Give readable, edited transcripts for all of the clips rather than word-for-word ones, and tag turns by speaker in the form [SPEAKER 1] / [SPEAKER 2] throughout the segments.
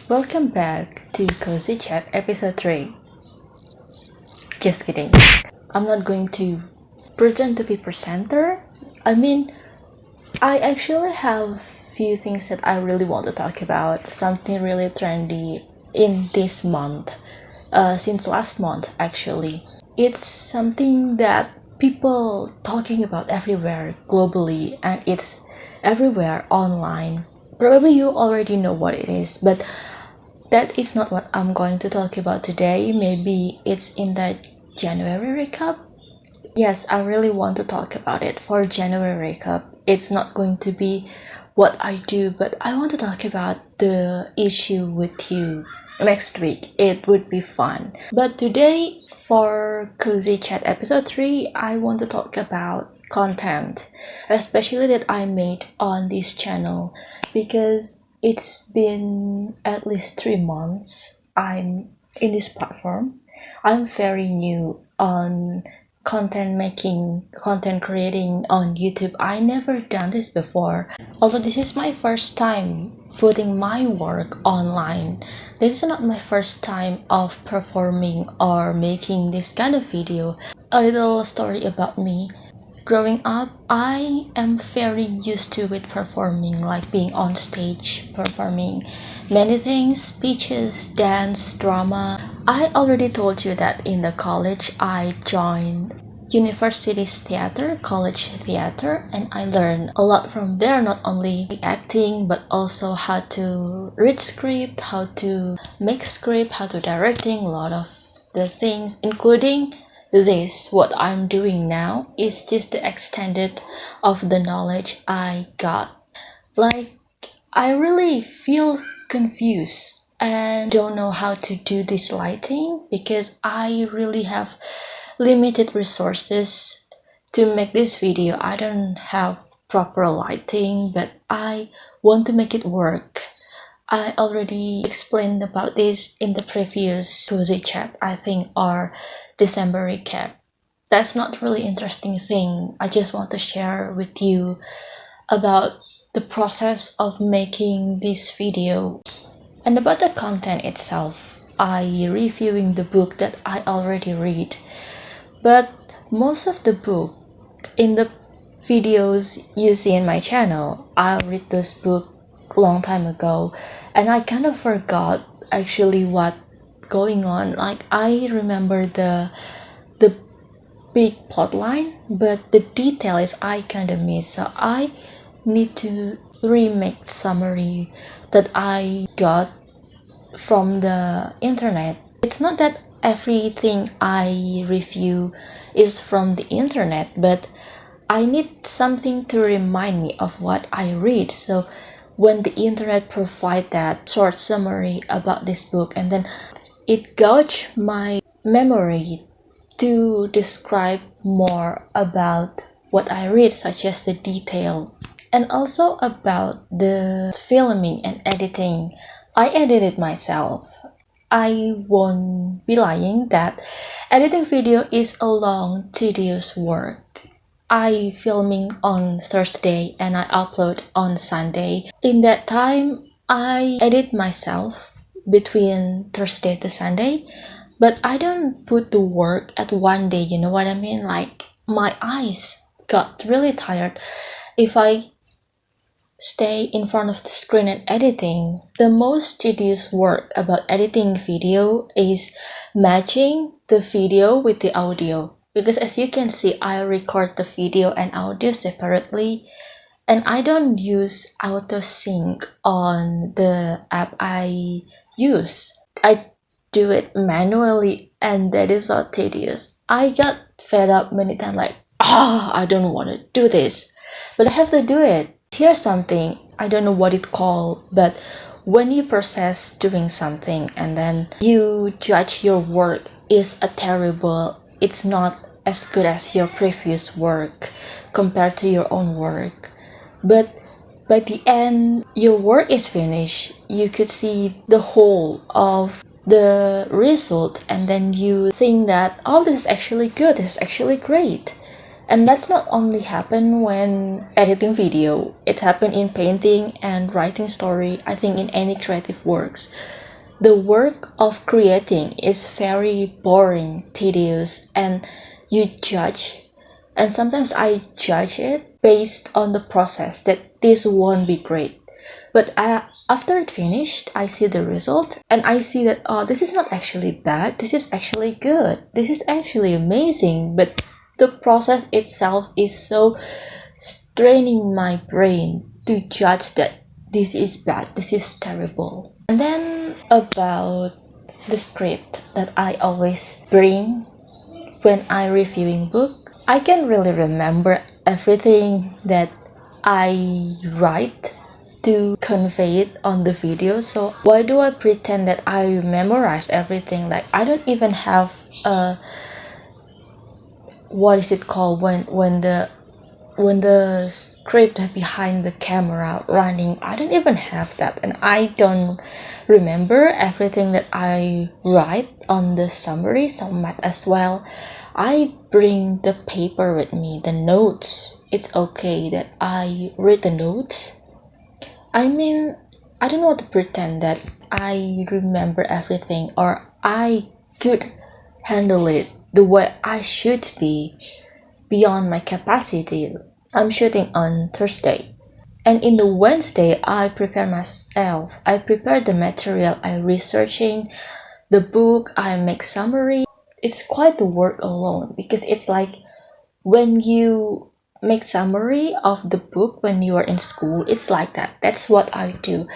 [SPEAKER 1] Welcome back to Cozy Chat episode 3. Just kidding. I'm not going to pretend to be presenter. I actually have few things that I really want to talk about. Something really trendy in this month. Since last month actually. It's something that people talking about everywhere globally, and it's everywhere online. Probably you already know what it is, but that is not what I'm going to talk about today. Maybe it's in the January recap. Yes, I really want to talk about it for January recap. It's not going to be what I do, but I want to talk about the issue with you next week. It would be fun. But today, for Cozy Chat episode 3, I want to talk about content, especially that I made on this channel, because it's been at least 3 months I'm in this platform. I'm very new on content making, content creating on YouTube. I never done this before. Although this is my first time putting my work online. This is not my first time of performing or making this kind of video. A little story about me. Growing up, I am very used to with performing, like being on stage, performing many things, speeches, dance, drama. I already told you that in the college, I joined university's theater, college theater, and I learned a lot from there, not only acting, but also how to read script, how to make script, how to directing, a lot of the things, including this. What I'm doing now is just the extended of the knowledge I got. Like, I really feel confused and don't know how to do this lighting, because I really have limited resources to make this video. I don't have proper lighting, but I want to make it work. I already explained about this in the previous Cozy Chat, I think, or December recap. That's not really interesting thing. I just want to share with you about the process of making this video. And about the content itself, I reviewing the book that I already read. But most of the book in the videos you see in my channel, I read this book long time ago, and I kind of forgot actually what going on. Like, I remember the big plot line, but the detail is I kind of miss. So I need to remake summary that I got from the internet. It's not that everything I review is from the internet, but I need something to remind me of what I read. So when the internet provide that short summary about this book, and then it gauge my memory to describe more about what I read, such as the detail, and also about the filming and editing. I edited myself. I won't be lying that editing video is a long, tedious work. I filming on Thursday and I upload on Sunday. In that time, I edit myself between Thursday to Sunday, but I don't put the work at one day, you know what I mean? Like, my eyes got really tired if I stay in front of the screen and editing. The most tedious work about editing video is matching the video with the audio, because as you can see, I record the video and audio separately, and I don't use auto sync on the app I use. I do it manually, and that is so tedious. I got fed up many times, like, I don't want to do this, but I have to do it. Here's something, I don't know what it called, but when you process doing something and then you judge your work is a terrible, it's not as good as your previous work compared to your own work. But by the end, your work is finished. You could see the whole of the result, and then you think that, oh, this is actually good, this is actually great. And that's not only happen when editing video, it happen in painting and writing story. I think in any creative works, the work of creating is very boring, tedious, and you judge. And sometimes I judge it based on the process that this won't be great. But after it finished, I see the result and I see that, oh, this is not actually bad. This is actually good. This is actually amazing. But the process itself is so straining my brain to judge that this is bad, this is terrible. And then about the script that I always bring when I reviewing book, I can really remember everything that I write to convey it on the video. So why do I pretend that I memorize everything? Like I don't even have a, what is it called when the script behind the camera running, I don't even have that, and I don't remember everything that I write on the summary. So might as well I bring the paper with me, the notes. It's okay that I read the notes. I mean, I don't want to pretend that I remember everything or I could handle it the way I should be beyond my capacity. I'm shooting on Thursday. And in the Wednesday, I prepare myself. I prepare the material. I researching the book. I make summary. It's quite the work alone because it's like when you make summary of the book when you are in school, it's like that. That's what I do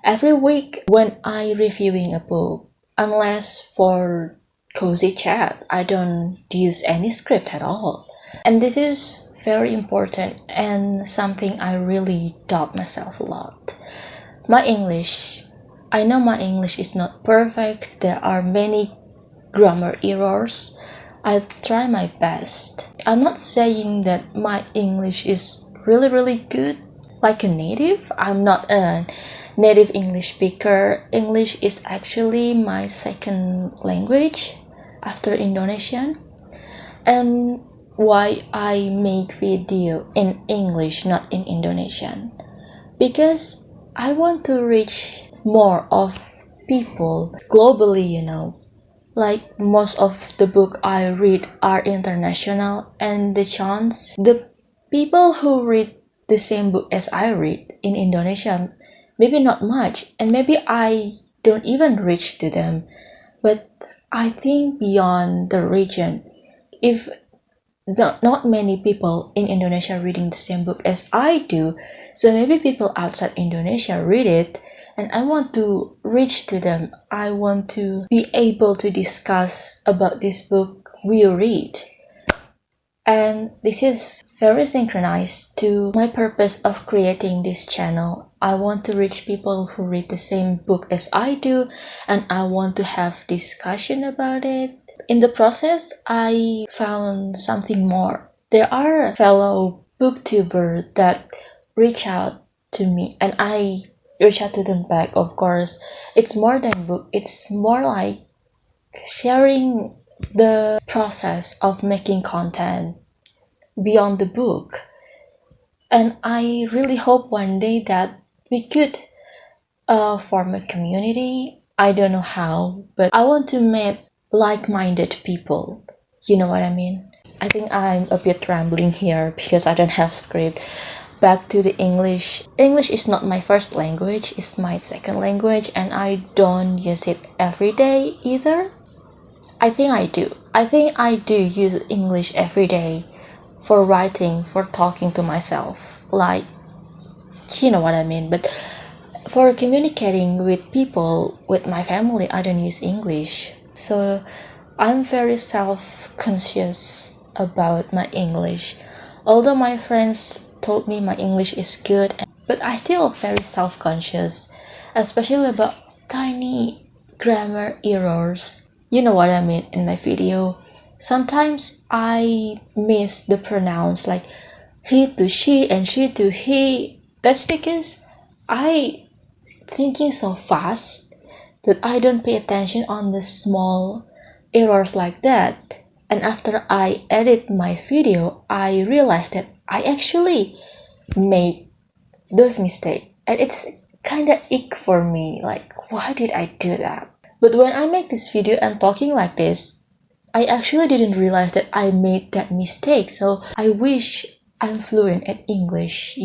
[SPEAKER 1] every week when I reviewing a book. Unless for cozy chat, I don't use any script at all. And this is very important and something I really doubt myself a lot. My English, I know my English is not perfect. There are many grammar errors. I try my best. I'm not saying that my English is really good like a native. I'm not a native English speaker. English is actually my second language after Indonesian. And why I make video in English, not in Indonesian? Because I want to reach more of people globally, Like most of the book I read are international, and the people who read the same book as I read in Indonesia, maybe not much, and maybe I don't even reach to them. But I think beyond the region, if not many people in Indonesia reading the same book as I do, so maybe people outside Indonesia read it, and I want to reach to them. I want to be able to discuss about this book we read. And this is very synchronized to my purpose of creating this channel. I want to reach people who read the same book as I do, and I want to have discussion about it. In the process, I found something more. There are fellow booktubers that reach out to me, and I reach out to them back, of course. It's more than book, it's more like sharing the process of making content beyond the book. And I really hope one day that we could form a community. I don't know how, but I want to meet like-minded people. You know what I mean? I think I'm a bit rambling here because I don't have script. Back to the English. English is not my first language, it's my second language, and I don't use it every day either. I think I do. I think I do use English every day for writing, for talking to myself. Like, you know what I mean? But for communicating with people, with my family, I don't use English. So I'm very self-conscious about my English. Although my friends told me my English is good, but I still very self-conscious, especially about tiny grammar errors. You know what I mean in my video. Sometimes I miss the pronouns like he to she and she to he. That's because I thinking so fast that I don't pay attention on the small errors like that. And after I edit my video, I realized that I actually make those mistakes. And it's kind of ick for me, like, why did I do that? But when I make this video and talking like this, I actually didn't realize that I made that mistake. So I wish I'm fluent at English,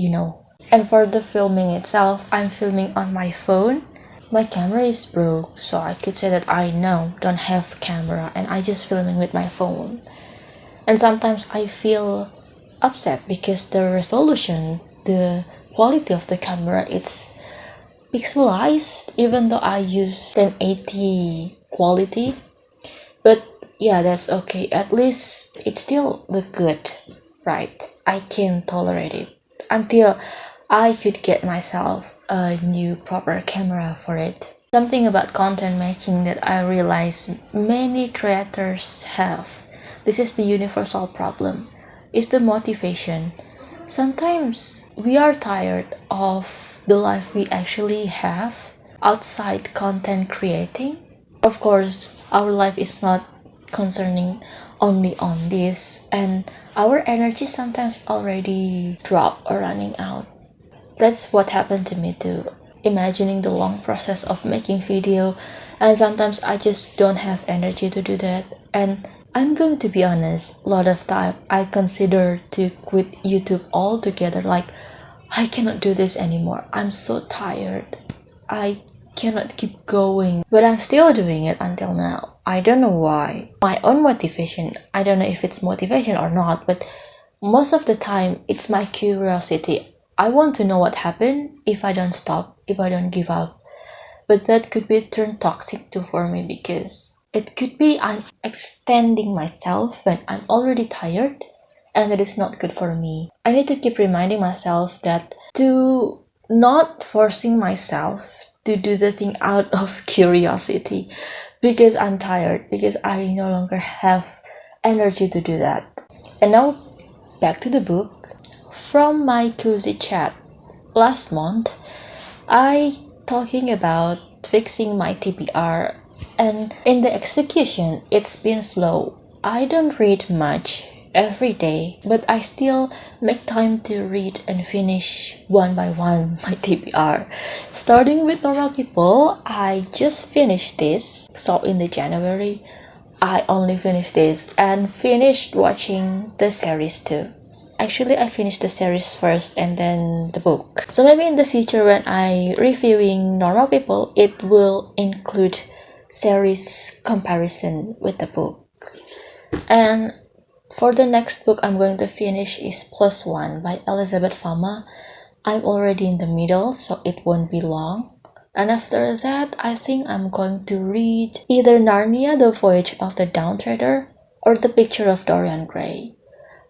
[SPEAKER 1] And for the filming itself, I'm filming on my phone. My camera is broke, so I could say that I don't have camera and I just filming with my phone. And sometimes I feel upset because the resolution, the quality of the camera, it's pixelized even though I use 1080 quality. But yeah, that's okay. At least it's still look good, right? I can tolerate it until I could get myself a new proper camera for it. Something about content making that I realize many creators have. This is the universal problem. It's the motivation. Sometimes we are tired of the life we actually have outside content creating. Of course, our life is not concerning only on this, and our energy sometimes already drop or running out. That's what happened to me too. Imagining the long process of making video, and sometimes I just don't have energy to do that. And I'm going to be honest, a lot of time I consider to quit YouTube altogether. Like, I cannot do this anymore. I'm so tired. I cannot keep going. But I'm still doing it until now. I don't know why. My own motivation, I don't know if it's motivation or not, but most of the time it's my curiosity. I want to know what happened if I don't stop, if I don't give up. But that could be turned toxic too for me, because it could be I'm extending myself when I'm already tired, and that is not good for me. I need to keep reminding myself that to not forcing myself to do the thing out of curiosity because I'm tired, because I no longer have energy to do that. And now back to the book. From my cozy chat last month, I talking about fixing my TBR, and in the execution it's been slow. I don't read much every day, but I still make time to read and finish one by one my TBR. Starting with Normal People, I just finished this. So in the January, I only finished this and finished watching the series too. Actually, I finished the series first and then the book. So maybe in the future when I reviewing Normal People, it will include series comparison with the book. And for the next book I'm going to finish is Plus One by Elizabeth Fama. I'm already in the middle, so it won't be long. And after that, I think I'm going to read either Narnia, The Voyage of the Dawn Treader, or The Picture of Dorian Gray.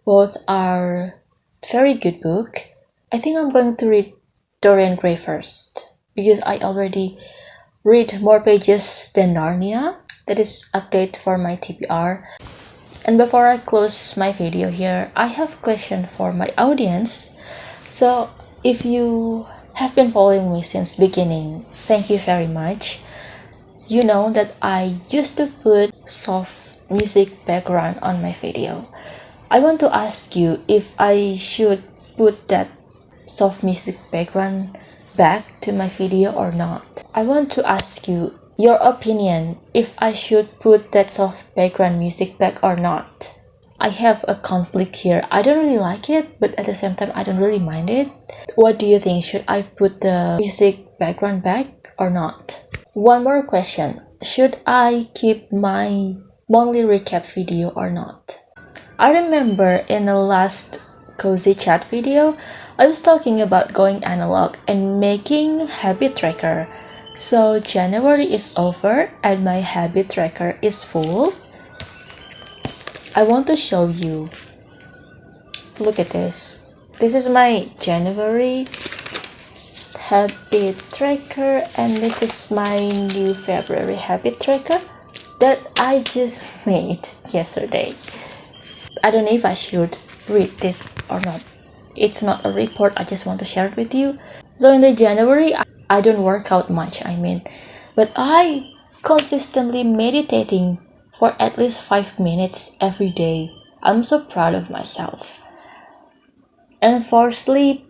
[SPEAKER 1] Both are very good book. I think I'm going to read Dorian Gray first, because I already read more pages than Narnia. That is update for my TBR. And before I close my video here, I have a question for my audience. So if you have been following me since beginning, thank you very much. You know that I used to put soft music background on my video. I want to ask you if I should put that soft music background back to my video or not. I want to ask you your opinion if I should put that soft background music back or not. I have a conflict here. I don't really like it, but at the same time I don't really mind it. What do you think? Should I put the music background back or not? One more question. Should I keep my monthly recap video or not? I remember in the last cozy chat video, I was talking about going analog and making habit tracker. So January is over and my habit tracker is full. I want to show you. Look at this. This is my January habit tracker, and this is my new February habit tracker that I just made yesterday. I don't know if I should read this or not. It's not a report, I just want to share it with you. So in the January, I don't work out much, but I consistently meditating for at least 5 minutes every day. I'm so proud of myself. And for sleep,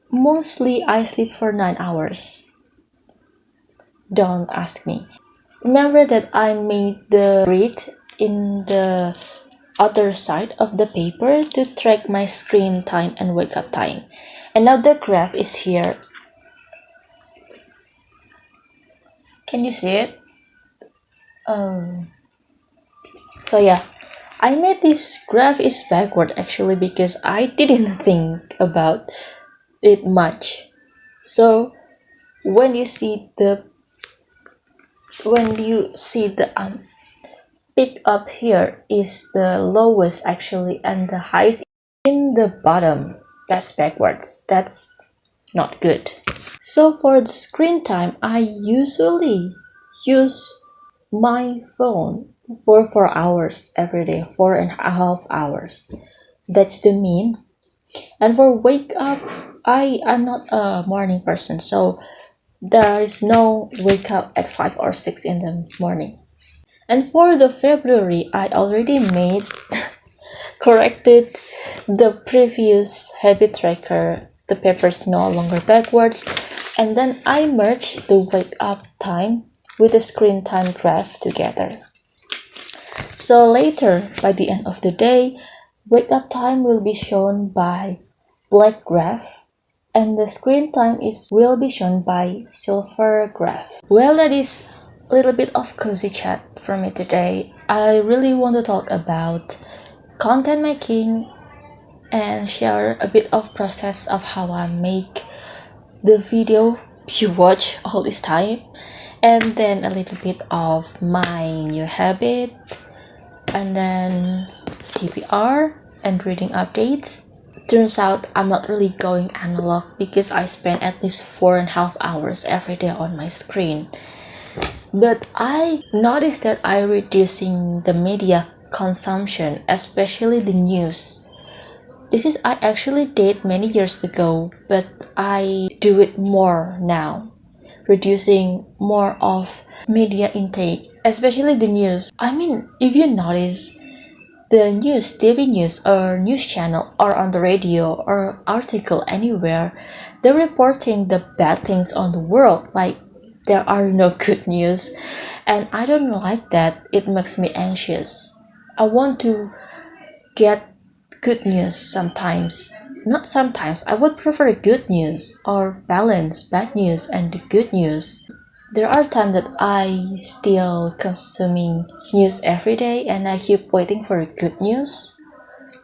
[SPEAKER 1] mostly I sleep for 9 hours. Don't ask me. Remember that I made the grid in the other side of the paper to track my screen time and wake up time. And now the graph is here. Can you see it? So yeah, I made this graph is backward actually because I didn't think about it much. So when you see the peak up here is the lowest actually, and the highest in the bottom. That's backwards. That's not good. So for the screen time, I usually use my phone for 4 hours every day, 4.5 hours. That's the mean. And for wake up, I'm not a morning person, so there is no wake up at 5 or 6 in the morning. And for the February, I already made corrected the previous habit tracker. The paper is no longer backwards, and then I merged the wake up time with the screen time graph together. So later, by the end of the day, wake up time will be shown by black graph, and the screen time will be shown by silver graph. Well, that is a little bit of cozy chat for me today. I really want to talk about content making and share a bit of process of how I make the video you watch all this time, and then a little bit of my new habit, and then TBR and reading updates. Turns out I'm not really going analog because I spend at least 4.5 hours every day on my screen. But I noticed that I'm reducing the media consumption, especially the news. This is I actually did many years ago, but I do it more now, reducing more of media intake, especially the news. I mean, if you notice, the news, TV news or news channel or on the radio or article anywhere, they're reporting the bad things on the world, like there are no good news, and I don't like that. It makes me anxious. I want to get good news sometimes. Not sometimes, I would prefer good news or balance bad news and the good news. There are times that I still consuming news every day and I keep waiting for good news.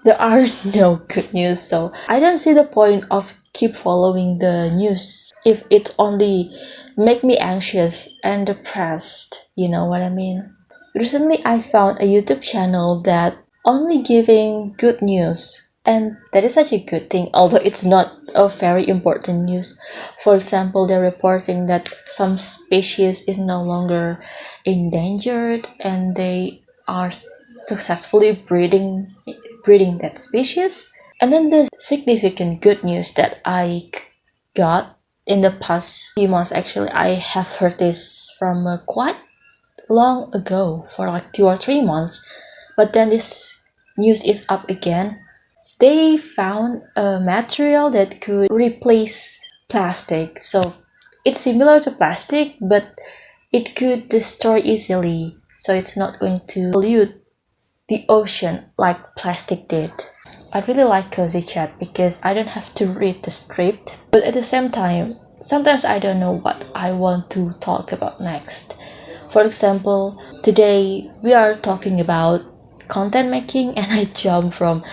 [SPEAKER 1] There are no good news, so I don't see the point of keep following the news if it only make me anxious and depressed. You know what I mean? Recently, I found a YouTube channel that only giving good news, and that is such a good thing, although it's not a very important news. For example, they're reporting that some species is no longer endangered and they are successfully breeding that species. And then the significant good news that I got in the past few months, actually I have heard this from quite long ago, for like 2 or 3 months, but then this news is up again. They found a material that could replace plastic, so it's similar to plastic, but it could destroy easily, so it's not going to pollute the ocean like plastic did. I really like Cozy Chat because I don't have to read the script, but at the same time, sometimes I don't know what I want to talk about next. For example, today we are talking about content making, and I jump from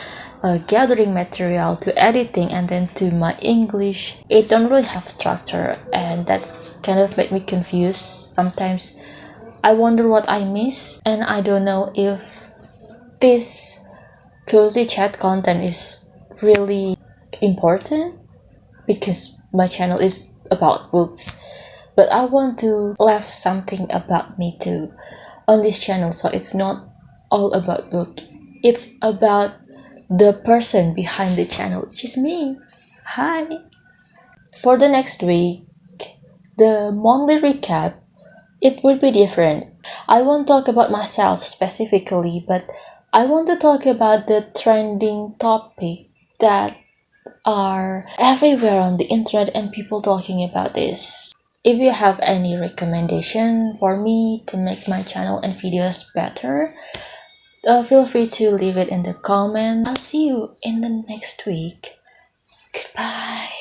[SPEAKER 1] gathering material to editing and then to my English. It don't really have structure, and that's kind of made me confused. Sometimes I wonder what I miss, and I don't know if this cozy chat content is really important because my channel is about books, but I want to leave something about me too on this channel, so it's not all about book. It's about the person behind the channel, which is me. Hi. For the next week, the monthly recap, it will be different. I won't talk about myself specifically, but I want to talk about the trending topic that are everywhere on the internet and people talking about this. If you have any recommendation for me to make my channel and videos better, feel free to leave it in the comments. I'll see you in the next week. Goodbye.